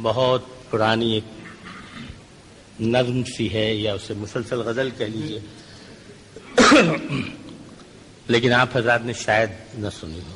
بہت پرانی ایک نظم سی ہے یا اسے مسلسل غزل کہہ لیجیے، لیکن آپ حضرات نے شاید نہ سنی ہو.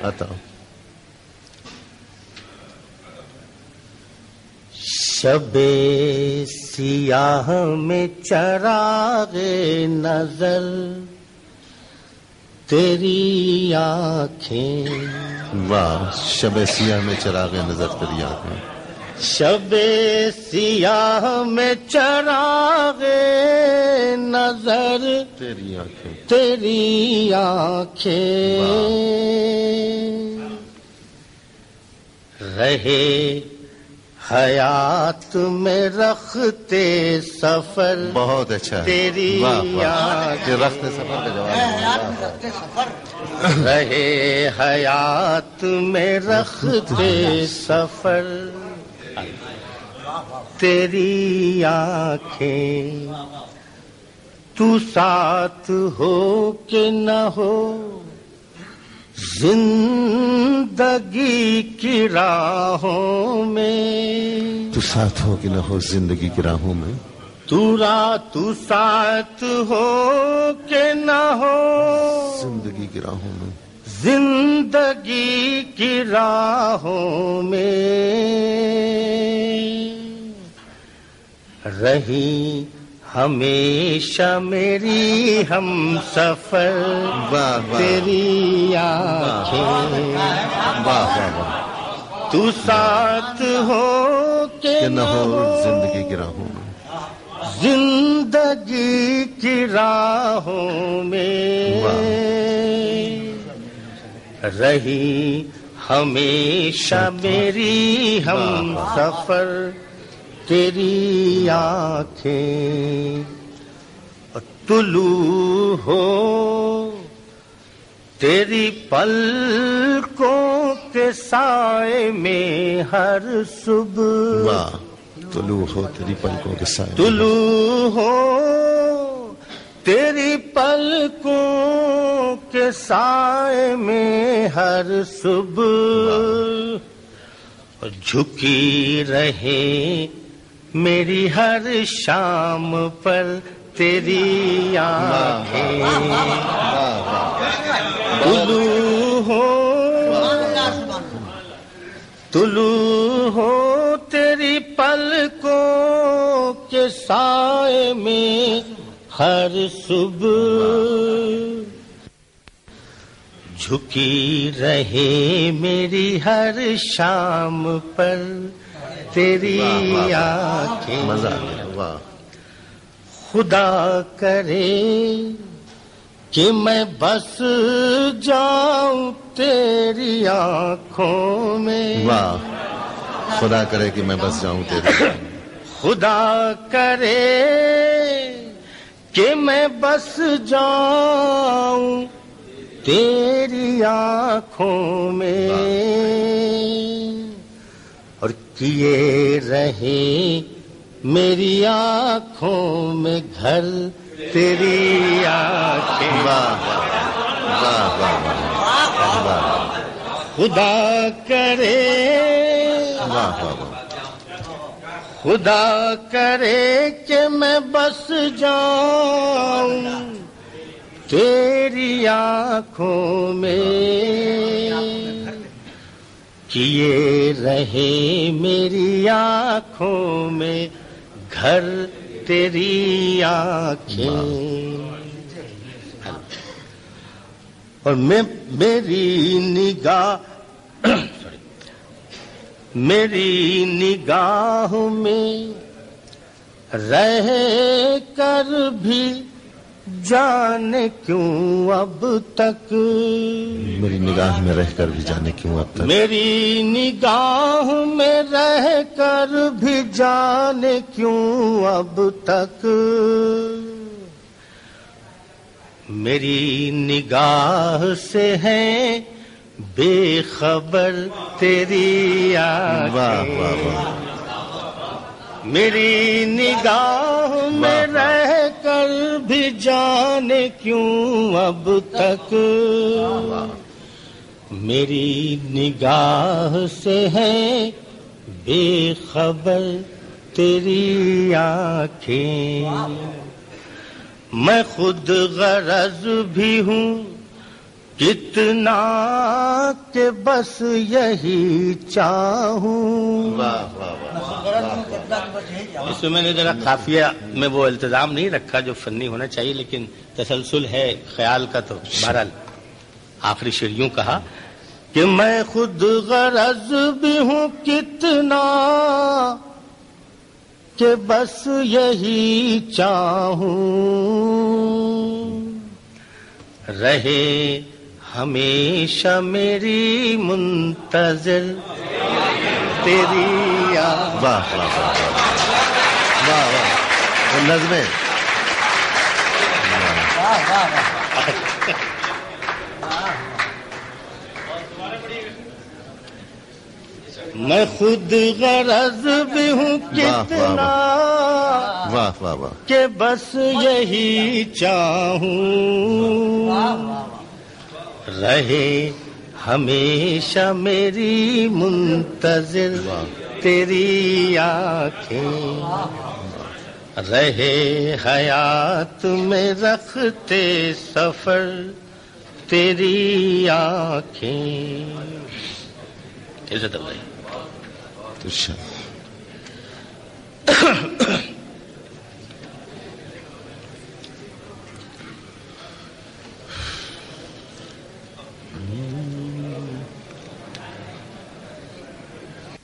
بتاؤ. شب سیاہ میں چراغ نظر تیری آنکھیں. واہ. شب سیاہ میں چراغ نظر تیری آنکھیں. شب سیاہ میں چراغ نظر تیری آنکھیں. تیری آنکھیں رہے حیات میں رختے سفر. بہت اچھا. تیری آنکھیں. رختے سفر کا جواب. رہے حیات میں رختے سفر تیری آنکھیں. تو ساتھ ہو کہ نہ ہو زندگی کی راہوں میں. تو ساتھ ہو کہ نہ ہو زندگی کی راہوں میں. تو ساتھ ہو کہ نہ ہو زندگی کی راہوں میں. زندگی کی راہوں میں رہی ہمیشہ میری ہم سفر تیری آنکھیں. تو ساتھ ہو کہ نہ ہو زندگی کی راہوں میں. زندگی کی راہوں میں رہی ہمیشہ میری ہم سفر تیری آنکھیں. طلوع ہو تیری پلکوں کے سائے میں ہر صبح. طلوع ہو تیری پلکوں کے سائے. طلوع ہو تیری پلکوں کے سائے میں ہر صبح. جھکی رہے میری ہر شام پر تیری آنکھیں. طلوع ہو تیری پلکوں کے سائے میں ہر صبح. جھکی رہے میری ہر شام پر تیری آنکھیں. مزہ آ گیا. واہ. خدا کرے کہ میں بس جاؤں تیری آنکھوں میں. واہ. خدا کرے کہ میں بس جاؤں تیری. خدا کرے کہ میں بس جاؤں تیری آنکھوں میں اور کیے رہے میری آنکھوں میں گھر تیری آنکھیں. خدا کرے خدا کرے کہ میں بس جاؤں تیری آنکھوں میں کیے رہے میری آنکھوں میں گھر تیری آنکھیں. اور میری نگاہ میں رہ کر بھی جانے کیوں اب تک. میری نگاہ میں رہ کر بھی جانے کیوں اب تک. میری نگاہ میں رہ کر بھی جانے کیوں اب تک. میری نگاہ سے ہے بے خبر تیری آنکھیں. میری نگاہ میں رہ کر بھی جانے کیوں اب تک. میری نگاہ سے ہے بے خبر تیری آنکھیں، میں خود غرض بھی ہوں کتنا کہ بس یہی چاہوں. اس میں میں نے ذرا قافیہ میں وہ التزام نہیں رکھا جو فنی ہونا چاہیے، لیکن تسلسل ہے خیال کا. تو بہرحال آخری شعر یوں کہا کہ میں خود غرض بھی ہوں کتنا کہ بس یہی چاہوں، رہے ہمیشہ میری منتظر تیری واہ واہ واہ واہ واہ، وہ نظمیں. میں خود غرض بھی ہوں کتنا واہ واہ واہ کہ بس یہی چاہوں، رہے ہمیشہ میری منتظر تیری آنکھیں، رہے حیات میں رکھتے سفر تیری آنکھیں. عزت اللہ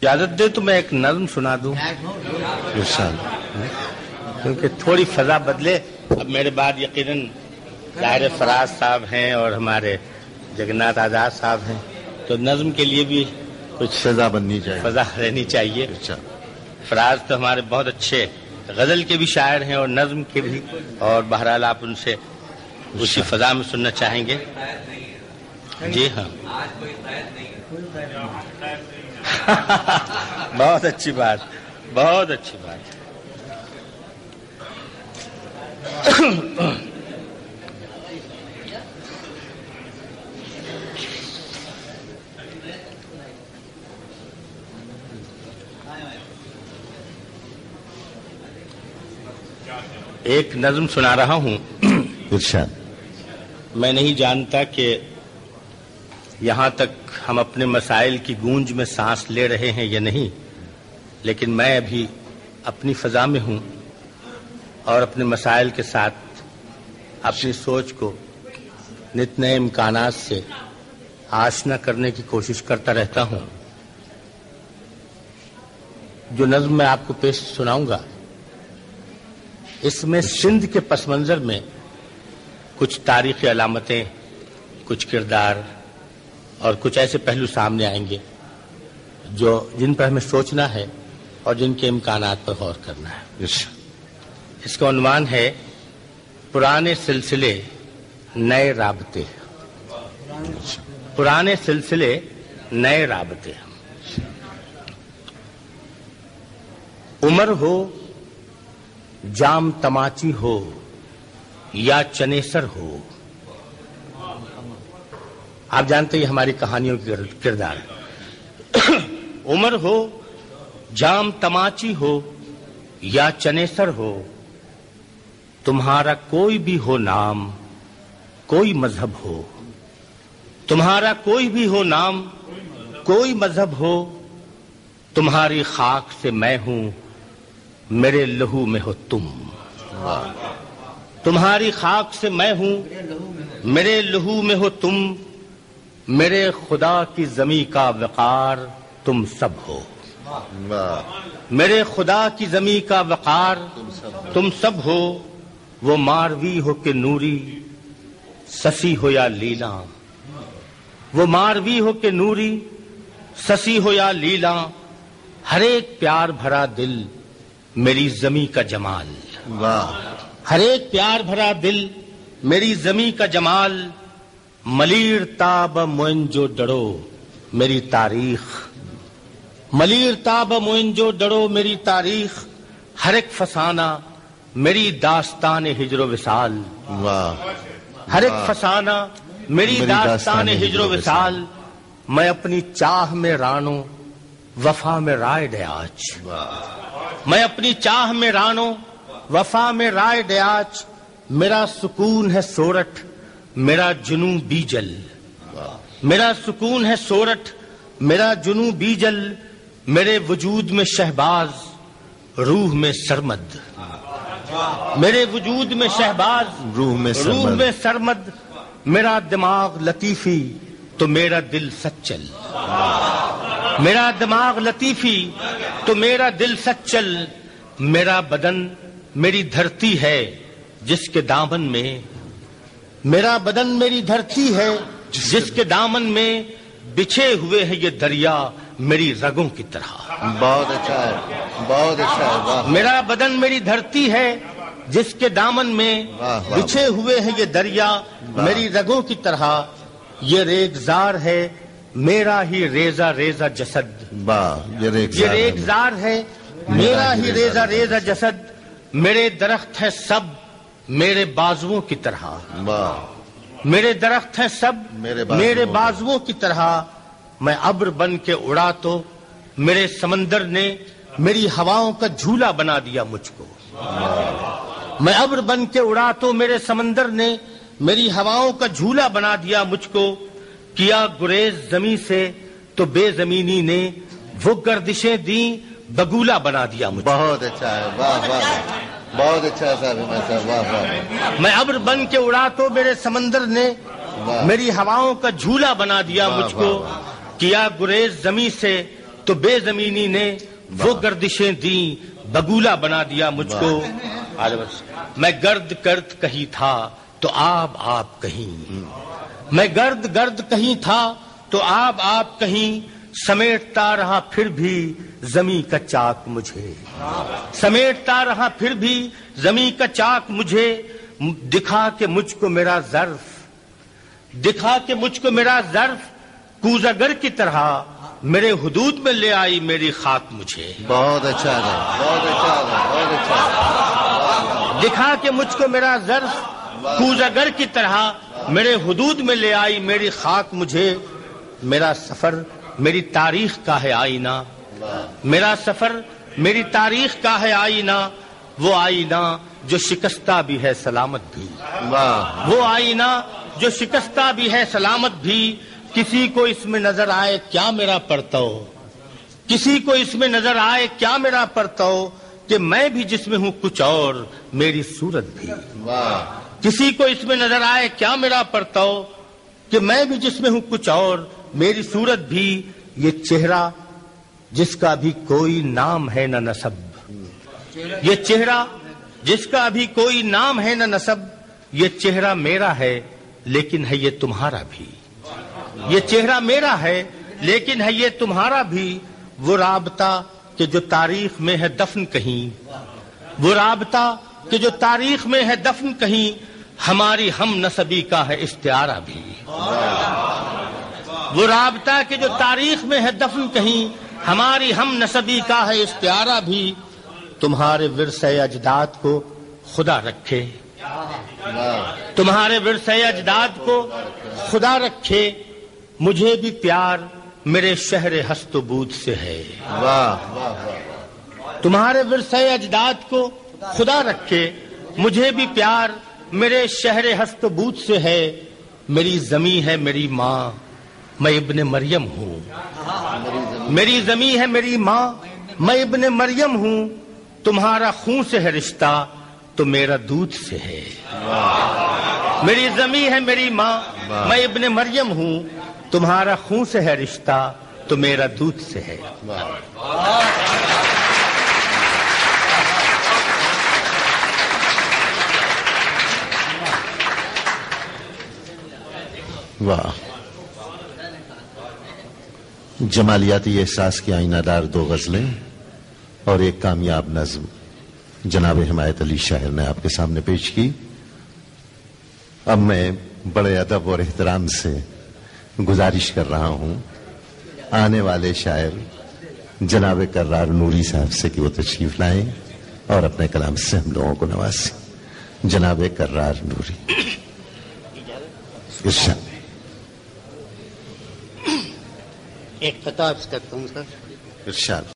اجازت دے تو میں ایک نظم سنا دوں، کیونکہ تھوڑی فضا بدلے. اب میرے بعد یقیناً ظاہر فراز صاحب ہیں اور ہمارے جگناتھ آزاد صاحب ہیں، تو نظم کے لیے بھی کچھ فضا بننی چاہیے، فضا رہنی چاہیے. فراز تو ہمارے بہت اچھے غزل کے بھی شاعر ہیں اور نظم کے بھی، اور بہرحال آپ ان سے اسی فضا میں سننا چاہیں گے. جی ہاں، بہت اچھی بات، بہت اچھی بات. ایک نظم سنا رہا ہوں. ارشاد. میں نہیں جانتا کہ یہاں تک ہم اپنے مسائل کی گونج میں سانس لے رہے ہیں یا نہیں، لیکن میں ابھی اپنی فضا میں ہوں اور اپنے مسائل کے ساتھ اپنی سوچ کو نت نئے امکانات سے آشنا کرنے کی کوشش کرتا رہتا ہوں. جو نظم میں آپ کو پیش سناؤں گا، اس میں سندھ کے پس منظر میں کچھ تاریخی علامتیں، کچھ کردار اور کچھ ایسے پہلو سامنے آئیں گے جن پر ہمیں سوچنا ہے اور جن کے امکانات پر غور کرنا ہے. اس کا عنوان ہے پرانے سلسلے نئے رابطے. پرانے سلسلے نئے رابطے. عمر ہو، جام تماچی ہو یا چنیسر ہو. آپ جانتے ہیں یہ ہماری کہانیوں کی کردار ہے. عمر ہو، جام تماچی ہو یا چنیسر ہو، تمہارا کوئی بھی ہو نام، کوئی مذہب ہو. تمہارا کوئی بھی ہو نام، کوئی مذہب ہو، تمہاری خاک سے میں ہوں، میرے لہو میں ہو تم. تمہاری خاک سے میں ہوں، میرے لہو میں ہو تم. میرے خدا کی زمیں کا وقار تم سب ہو. میرے خدا کی زمیں کا وقار تم سب ہو. وہ ماروی ہو کہ نوری، سسی ہو یا لیلا. وہ ماروی ہو کہ نوری، سسی ہو یا لیلا. ہر ایک پیار بھرا دل میری زمیں کا جمال. ہر ایک پیار بھرا دل میری زمیں کا جمال. ملیر تاب موئنجو ڈڑو میری تاریخ. ملیر تاب موئنجو ڈڑو میری تاریخ. ہر ایک فسانہ میری داستان ہجر و وصال. ہر ایک فسانہ میری داستان ہجر و وصال. میں اپنی چاہ میں رانوں، وفا میں رائے دے آج، میں اپنی چاہ میں رانو وفا میں رائے دے آج، میرا سکون ہے سورٹھ میرا جنوں بیجل، میرا سکون ہے سورٹھ میرا جنوں بیجل، میرے وجود میں شہباز روح میں سرمد، میرے وجود میں شہباز روح میں سرمد، میرا دماغ لطیفی تو میرا دل سچل، میرا دماغ لطیفی تو میرا دل سچل، میرا بدن میری دھرتی ہے جس کے دامن میں، میرا بدن میری دھرتی ہے جس کے دامن میں بچھے ہوئے ہیں یہ دریا میری رگوں کی طرح۔ بہت اچھا ہے، بہت اچھا ہے۔ میرا بدن میری دھرتی ہے جس کے دامن میں بچھے ہوئے ہیں یہ دریا میری رگوں کی طرح، یہ ریگزار ہے میرا ہی ریزہ ریزہ جسد، یہ ریگزار ہے میرا ہی ریزہ ریزہ جسد، میرے درخت ہیں سب میرے بازوؤں کی طرح، میرے درخت ہیں سب میرے بازوؤں کی طرح، میں ابر بن کے اڑا تو میرے سمندر نے میری ہواؤں کا جھولا بنا دیا مجھ کو، میں ابر بن کے اڑا تو میرے سمندر نے میری ہواؤں کا جھولا بنا دیا مجھ کو، کیا گریز زمیں سے تو بے زمینی نے وہ گردشیں دیں بگولا بنا دیا مجھ کو۔ بہت اچھا ہے، واہ واہ، بہت اچھا ہے صاحب، واہ واہ۔ میں ابر بن کے اڑا تو میرے سمندر نے میری ہواؤں کا جھولا بنا دیا مجھ کو، کیا گریز زمیں سے تو بے زمینی نے وہ گردشیں دیں بگولا بنا دیا مجھ کو، میں گرد گرد کہیں تھا تو آب آپ کہیں، میں گرد گرد کہیں تھا تو آب آپ کہیں، سمیٹتا رہا پھر بھی زمیں کا چاک مجھے، سمیٹتا رہا پھر بھی زمیں کا چاک مجھے، دکھا کے مجھ کو میرا ظرف، دکھا کے مجھ کو میرا ظرف کوزگر کی طرح میرے حدود میں لے آئی میری خاک مجھے۔ بہت اچھا ہے، بہت اچھا ہے، بہت اچھا ہے۔ دکھا کے مجھ کو میرا ظرف کوزگر کی طرح میرے حدود میں لے آئی میری خاک مجھے، میرا سفر میری تاریخ کا ہے آئینہ، میرا سفر میری تاریخ کا ہے آئینہ، وہ آئینہ جو شکستہ بھی ہے سلامت بھی، وہ آئینہ جو شکستہ بھی ہے سلامت بھی، کسی کو اس میں نظر آئے کیا میرا پرتو، کسی کو اس میں نظر آئے کیا میرا پرتو، کہ میں بھی جس میں ہوں کچھ اور میری صورت بھی، کسی کو اس میں نظر آئے کیا میرا پرتو، کہ میں بھی جس میں ہوں کچھ اور میری صورت بھی، یہ چہرہ جس کا بھی کوئی نام ہے نہ نسب، یہ چہرہ جس کا بھی کوئی نام ہے نہ نسب، یہ چہرہ میرا ہے لیکن ہے یہ تمہارا بھی، یہ چہرہ میرا ہے لیکن ہے یہ تمہارا بھی، وہ رابطہ کہ جو تاریخ میں ہے دفن کہیں، وہ رابطہ کہ جو تاریخ میں ہے دفن کہیں، ہماری ہم نسبی کا ہے استعارہ بھی، وہ رابطہ کہ جو تاریخ میں ہے دفن کہیں، ہماری ہم نسبی کا ہے استعارہ بھی، تمہارے ورثہ اجداد کو خدا رکھے، تمہارے ورثہ اجداد کو خدا رکھے، مجھے بھی پیار میرے شہر ہست و بود سے ہے، تمہارے ورثہ اجداد کو خدا رکھے، مجھے بھی پیار میرے شہر ہست و بود سے ہے، میری زمیں ہے میری ماں میں ابن مریم ہوں، میری زمیں ہے میری ماں میں ابن مریم ہوں، تمہارا خون سے ہے رشتہ تو میرا دودھ سے ہے، میری زمیں ہے میری ماں میں ابن مریم ہوں، تمہارا خون سے ہے رشتہ تو میرا دودھ سے ہے۔ واہ، جمالیاتی احساس کی آئینہ دار دو غزلیں اور ایک کامیاب نظم جناب حمایت علی شاعر نے آپ کے سامنے پیش کی۔ اب میں بڑے ادب اور احترام سے گزارش کر رہا ہوں آنے والے شاعر جناب کرار نوری صاحب سے کہ وہ تشریف لائیں اور اپنے کلام سے ہم لوگوں کو نوازیں۔ جناب کرار نوری، ارشاد۔ ایک خطاب کرتا ہوں سر۔ ارشاد